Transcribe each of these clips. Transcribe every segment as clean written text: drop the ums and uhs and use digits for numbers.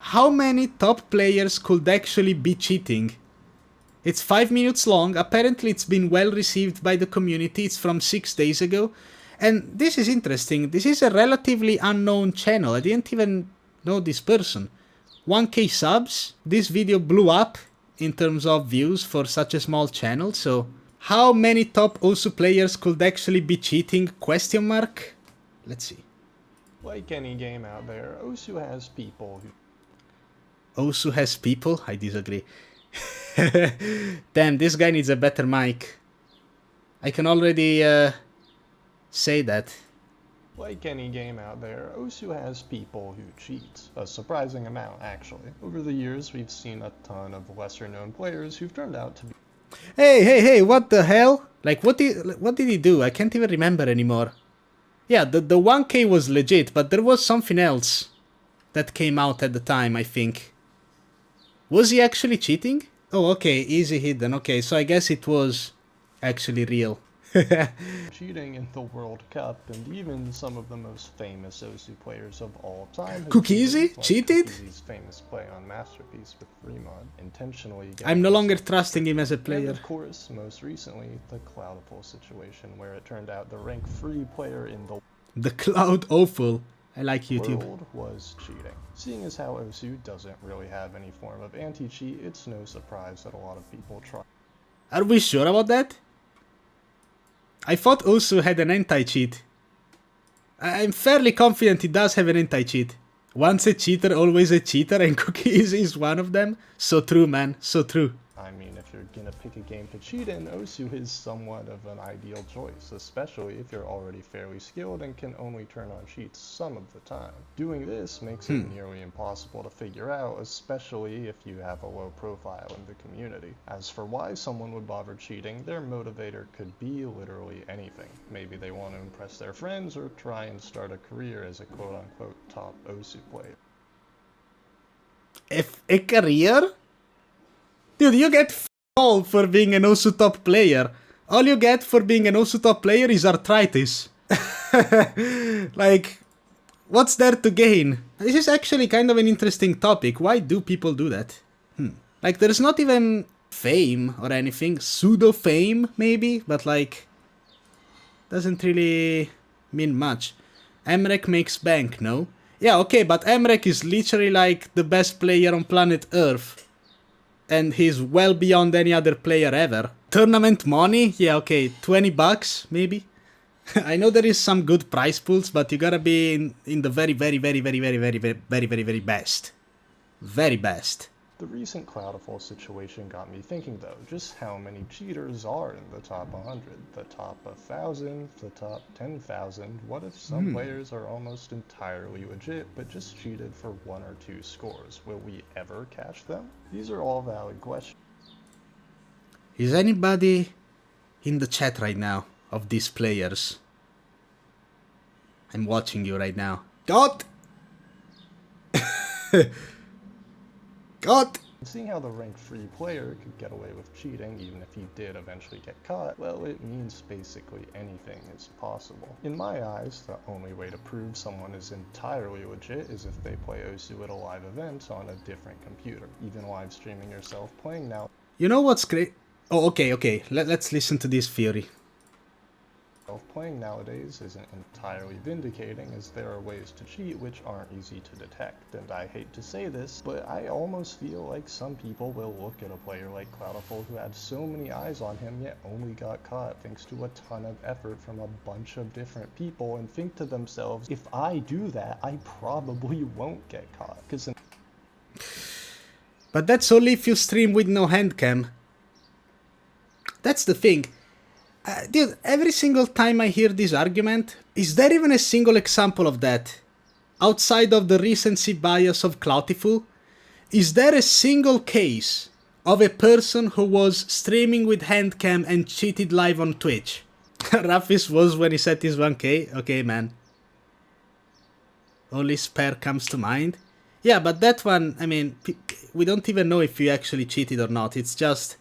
how many top players could actually be cheating? It's 5 minutes long, apparently it's been well received by the community, it's from 6 days ago. And this is interesting, this is a relatively unknown channel, I didn't even know this person. 1k subs, this video blew up in terms of views for such a small channel, so... How many top Osu players could actually be cheating? Question mark? Let's see. Like any game out there, Osu has people who... Osu has people? I disagree. Damn, this guy needs a better mic. I can already say that. Like any game out there, Osu has people who cheat. A surprising amount, actually. Over the years, we've seen a ton of lesser-known players who've turned out to be... Hey, what the hell? Like, what did he do? I can't even remember anymore. Yeah, the 1k was legit, but there was something else that came out at the time, I think. Was he actually cheating? Oh, okay, easy hidden. Okay, so I guess it was actually real. cheating in the World Cup, and even some of the most famous Osu players of all time. Cookiezi? Like Cheated? Cookiesi's famous play on Masterpiece with Fremont, intentionally... I'm no longer trusting him as a player. And of course, most recently, the Cloudful situation, where it turned out the rank-free player in the Cloud Awful. I like YouTube. world was cheating. Seeing as how Osu doesn't really have any form of anti-cheat, it's no surprise that a lot of people try. Are we sure about that? I thought Osu had an anti-cheat. I'm fairly confident he does have an anti-cheat. Once a cheater, always a cheater, and Cookiezi is one of them. So true, man. So true. I mean, if you're gonna pick a game to cheat in, Osu is somewhat of an ideal choice, especially if you're already fairly skilled and can only turn on cheats some of the time. Doing this makes it nearly impossible to figure out, especially if you have a low profile in the community. As for why someone would bother cheating, their motivator could be literally anything. Maybe they want to impress their friends or try and start a career as a quote-unquote top Osu player. If a career? Dude, you get all for being an Osu top player. All you get for being an Osu top player is arthritis. Like, what's there to gain? This is actually kind of an interesting topic. Why do people do that? Like, there's not even fame or anything. Pseudo-fame, maybe? But, like, doesn't really mean much. Emrek makes bank, no? Yeah, okay, but Emrek is literally, like, the best player on planet Earth. And he's well beyond any other player ever. Tournament money? Yeah, okay, 20 bucks, maybe? I know there is some good prize pools, but you gotta be in the very best. Very best. The recent Cloudful situation got me thinking though, just how many cheaters are in the top 100, the top 1,000, the top 10,000. What if some players are almost entirely legit, but just cheated for 1 or 2 scores? Will we ever catch them? These are all valid questions. Is anybody in the chat right now of these players? I'm watching you right now. God! God! Seeing how the rank-free player could get away with cheating even if he did eventually get caught, well, it means basically anything is possible. In my eyes, the only way to prove someone is entirely legit is if they play Osu at a live event on a different computer. Even live streaming yourself playing now. You know what's great? Oh, okay. Let's listen to this theory. Playing nowadays isn't entirely vindicating, as there are ways to cheat which aren't easy to detect, and I hate to say this, but I almost feel like some people will look at a player like Cloudful who had so many eyes on him yet only got caught thanks to a ton of effort from a bunch of different people and think to themselves, if I do that, I probably won't get caught. But that's only if you stream with no handcam. That's the thing. Dude, every single time I hear this argument, is there even a single example of that? Outside of the recency bias of Cloudful, is there a single case of a person who was streaming with handcam and cheated live on Twitch? Rafis was when he set his 1k? Okay, man. Only Spare comes to mind. Yeah, but that one, I mean, we don't even know if you actually cheated or not. It's just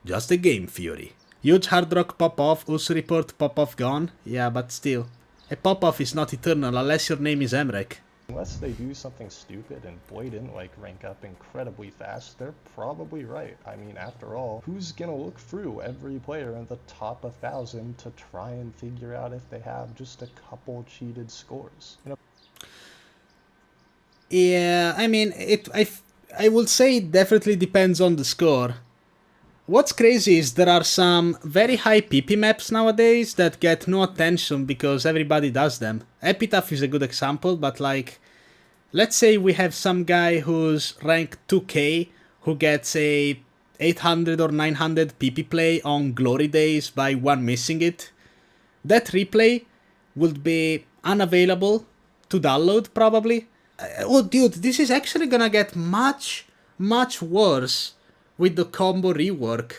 a game theory. Huge hard rock pop-off, Osu report pop-off gone. Yeah, but still. A pop-off is not eternal unless your name is Emrek. Unless they do something stupid and blatant like rank up incredibly fast, they're probably right. I mean, after all, who's gonna look through every player in the top 1,000 to try and figure out if they have just a couple cheated scores? Yeah, I mean, I would say it definitely depends on the score. What's crazy is there are some very high PP maps nowadays that get no attention because everybody does them. Epitaph is a good example, but like, let's say we have some guy who's rank 2k who gets a 800 or 900 PP play on glory days by one missing it. That replay would be unavailable to download probably. Oh dude, this is actually gonna get much worse with the combo rework.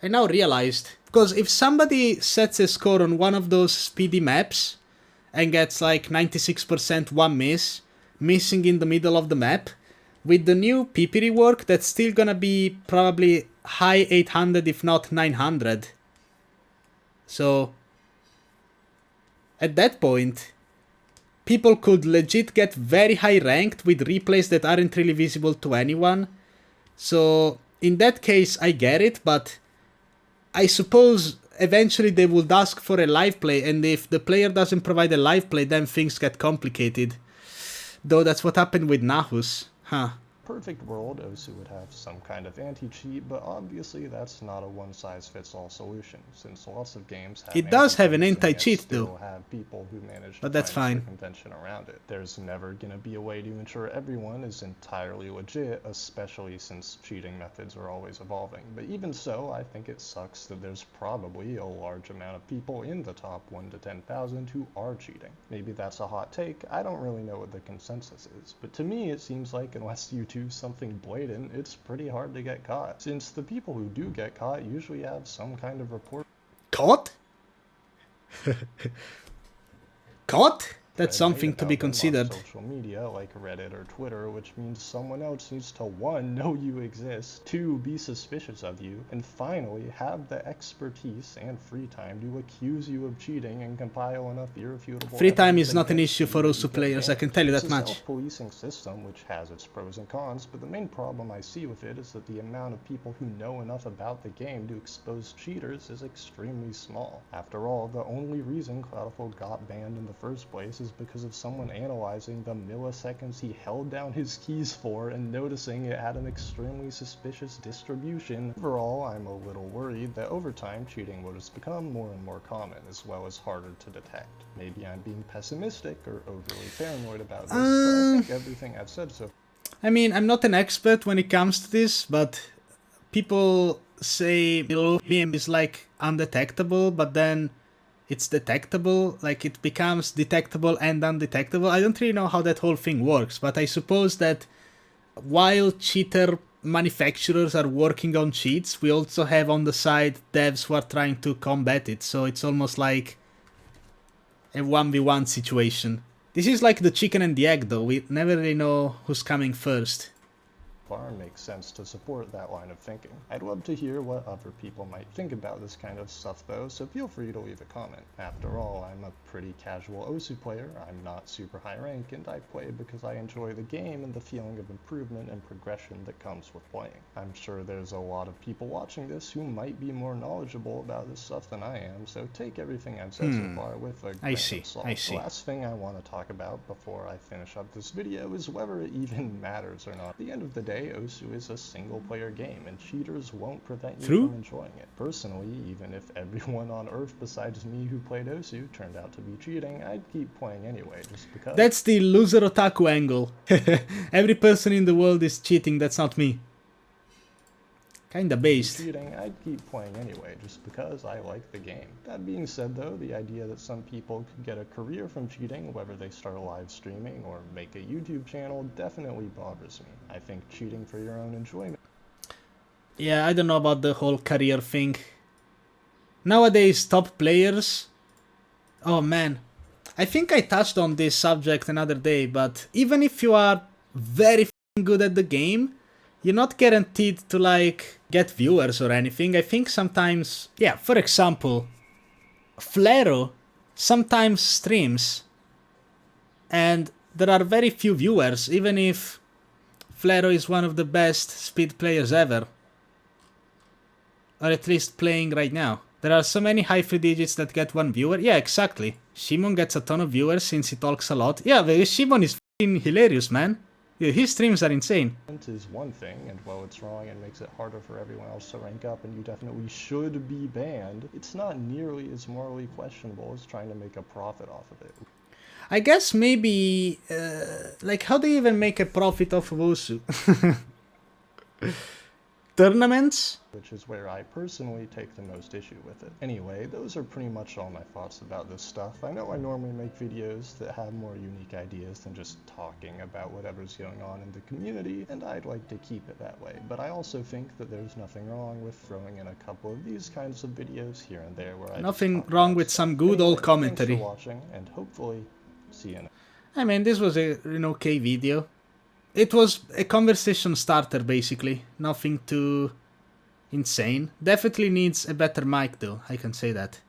I now realized, because if somebody sets a score on one of those speedy maps and gets like 96% one miss, missing in the middle of the map, with the new PP rework that's still gonna be probably high 800 if not 900. So at that point, people could legit get very high ranked with replays that aren't really visible to anyone. So in that case, I get it, but I suppose eventually they would ask for a live play, and if the player doesn't provide a live play, then things get complicated. Though that's what happened with Nahus. Huh. Perfect world, Osu would have some kind of anti-cheat, but obviously that's not a one-size-fits-all solution, since lots of games have It does have an anti-cheat still though. have people who manage But to that's find fine. circumvention around it. There's never gonna be a way to ensure everyone is entirely legit, especially since cheating methods are always evolving. But even so, I think it sucks that there's probably a large amount of people in the top 1 to 10,000 who are cheating. Maybe that's a hot take, I don't really know what the consensus is, but to me it seems like unless you do something blatant, it's pretty hard to get caught, since the people who do get caught usually have some kind of report. Caught? Caught? That's Made something to be about them on considered. social media like Reddit or Twitter, which means someone else needs to 1. Know you exist, 2. Be suspicious of you, and finally have the expertise and free time to accuse you of cheating and compile enough irrefutable Free time evidence is not an against issue you for that Osu you get players, I banned. can tell you It's that a much. self-policing system which has its pros and cons, but the main problem I see with it is that the amount of people who know enough about the game to expose cheaters is extremely small. After all, the only reason Cloudful got banned in the first place is because of someone analyzing the milliseconds he held down his keys for and noticing it had an extremely suspicious distribution. Overall, I'm a little worried that over time cheating will just become more and more common, as well as harder to detect. Maybe I'm being pessimistic or overly paranoid about this, but I think everything I've said so I mean, I'm not an expert when it comes to this, but people say BM is like undetectable, but then it's detectable, like it becomes detectable and undetectable. I don't really know how that whole thing works, but I suppose that while cheater manufacturers are working on cheats, we also have on the side devs who are trying to combat it, so it's almost like a 1v1 situation. This is like the chicken and the egg though, we never really know who's coming first. far makes sense to support that line of thinking. I'd love to hear what other people might think about this kind of stuff though, so feel free to leave a comment. After all, I'm a pretty casual Osu player, I'm not super high rank, and I play because I enjoy the game and the feeling of improvement and progression that comes with playing. I'm sure there's a lot of people watching this who might be more knowledgeable about this stuff than I am, so take everything I've said so far with a grain of salt. The last thing I want to talk about before I finish up this video is whether it even matters or not. At the end of the day, Osu is a single-player game, and cheaters won't prevent you from enjoying it. Personally, even if everyone on Earth besides me who played Osu turned out to be cheating, I'd keep playing anyway, just because... That's the loser otaku angle. Every person in the world is cheating, that's not me. Kinda based. Cheating, I'd keep playing anyway, just because I like the game. That being said though, the idea that some people could get a career from cheating, whether they start live streaming or make a YouTube channel, definitely bothers me. I think cheating for your own enjoyment... Yeah, I don't know about the whole career thing. Nowadays, top players... Oh man. I think I touched on this subject another day, but even if you are very good at the game, you're not guaranteed to like get viewers or anything. I think sometimes, yeah, for example, Flero sometimes streams and there are very few viewers, even if Flero is one of the best speed players ever. Or at least playing right now. There are so many high free digits that get one viewer. Yeah, exactly. Shimon gets a ton of viewers since he talks a lot. Yeah, but Shimon is f***ing hilarious, man. Yeah, his streams are insane. Is one thing, and while it's wrong and makes it harder for everyone else to rank up and you definitely should be banned, it's not nearly as morally questionable as trying to make a profit off of it. I guess maybe, like, how do you even make a profit off of Osu? Tournaments? Which is where I personally take the most issue with it. Anyway, those are pretty much all my thoughts about this stuff. I know I normally make videos that have more unique ideas than just talking about whatever's going on in the community, and I'd like to keep it that way. But I also think that there's nothing wrong with throwing in a couple of these kinds of videos here and there where I nothing wrong with some good old commentary. Thanks for watching, and hopefully see you next. I mean, this was an okay video. It was a conversation starter, basically. Nothing too insane. Definitely needs a better mic, though, I can say that.